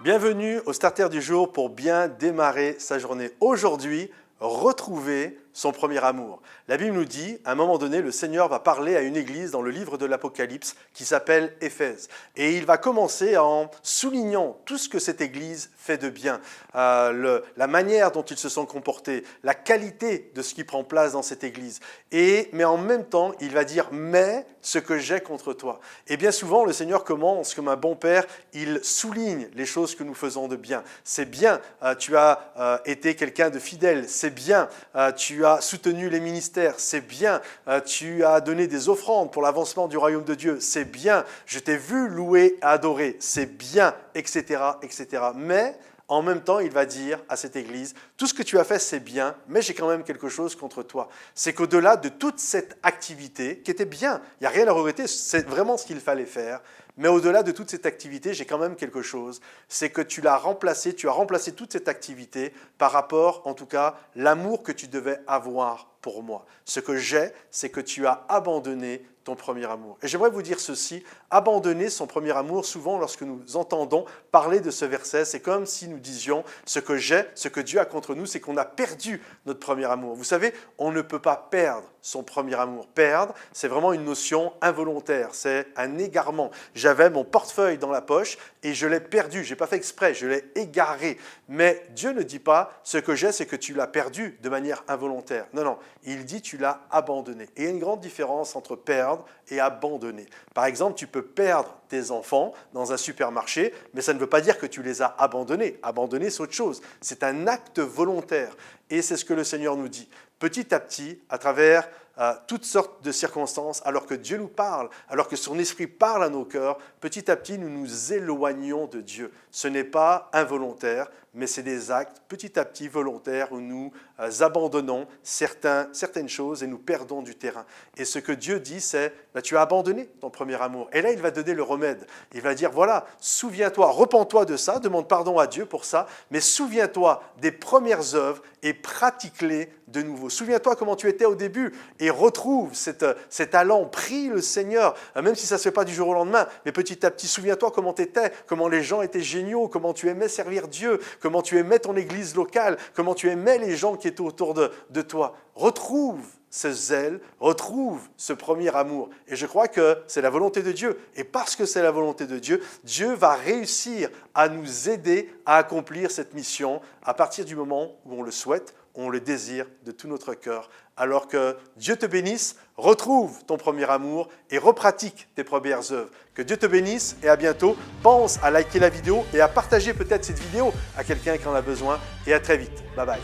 Bienvenue au Starter du jour pour bien démarrer sa journée. Aujourd'hui, retrouver son premier amour. La Bible nous dit, à un moment donné, le Seigneur va parler à une église dans le livre de l'Apocalypse qui s'appelle Éphèse. Et il va commencer en soulignant tout ce que cette église fait de bien, la manière dont ils se sont comportés, la qualité de ce qui prend place dans cette église. Mais en même temps, il va dire « mais ce que j'ai contre toi ». Et bien souvent, le Seigneur commence comme un bon père, il souligne les choses que nous faisons de bien. C'est bien, tu as été quelqu'un de fidèle, c'est bien, tu as soutenu les ministères, c'est bien, tu as donné des offrandes pour l'avancement du royaume de Dieu, c'est bien, je t'ai vu louer et adorer, c'est bien, etc., etc. Mais en même temps, il va dire à cette église, tout ce que tu as fait, c'est bien, mais j'ai quand même quelque chose contre toi. C'est qu'au-delà de toute cette activité, qui était bien, il n'y a rien à regretter, c'est vraiment ce qu'il fallait faire, mais au-delà de toute cette activité, j'ai quand même quelque chose, c'est que tu as remplacé toute cette activité par rapport, en tout cas, l'amour que tu devais avoir pour moi. Ce que j'ai, c'est que tu as abandonné ton premier amour. Et j'aimerais vous dire ceci, abandonner son premier amour, souvent lorsque nous entendons parler de ce verset, c'est comme si nous disions ce que j'ai, ce que Dieu a contre nous, c'est qu'on a perdu notre premier amour. Vous savez, on ne peut pas perdre son premier amour. Perdre, c'est vraiment une notion involontaire, c'est un égarement. J'avais mon portefeuille dans la poche et je l'ai perdu, je n'ai pas fait exprès, je l'ai égaré. Mais Dieu ne dit pas ce que j'ai, c'est que tu l'as perdu de manière involontaire. Non, non, il dit tu l'as abandonné. Et il y a une grande différence entre perdre et abandonner. Par exemple, tu peux perdre tes enfants dans un supermarché, mais ça ne veut pas dire que tu les as abandonnés. Abandonner, c'est autre chose. C'est un acte volontaire. Et c'est ce que le Seigneur nous dit. Petit à petit, à travers toutes sortes de circonstances, alors que Dieu nous parle, alors que son esprit parle à nos cœurs, petit à petit, nous nous éloignons de Dieu. Ce n'est pas involontaire, mais c'est des actes petit à petit volontaires où nous abandonnons certaines choses et nous perdons du terrain. Et ce que Dieu dit, c'est tu as abandonné ton premier amour. Et là, il va donner le remède. Il va dire, voilà, souviens-toi, repens-toi de ça, demande pardon à Dieu pour ça, mais souviens-toi des premières œuvres et pratique-les de nouveau. Souviens-toi comment tu étais au début et retrouve cet allant, prie le Seigneur, même si ça ne se fait pas du jour au lendemain, mais petit à petit, souviens-toi comment tu étais, comment les gens étaient géniaux, comment tu aimais servir Dieu, comment tu aimais ton église locale, comment tu aimais les gens qui étaient autour de toi. Retrouve ce zèle, retrouve ce premier amour. Et je crois que c'est la volonté de Dieu. Et parce que c'est la volonté de Dieu, Dieu va réussir à nous aider à accomplir cette mission à partir du moment où on le souhaite, on le désire de tout notre cœur. Alors que Dieu te bénisse, retrouve ton premier amour et repratique tes premières œuvres. Que Dieu te bénisse et à bientôt. Pense à liker la vidéo et à partager peut-être cette vidéo à quelqu'un qui en a besoin. Et à très vite. Bye bye.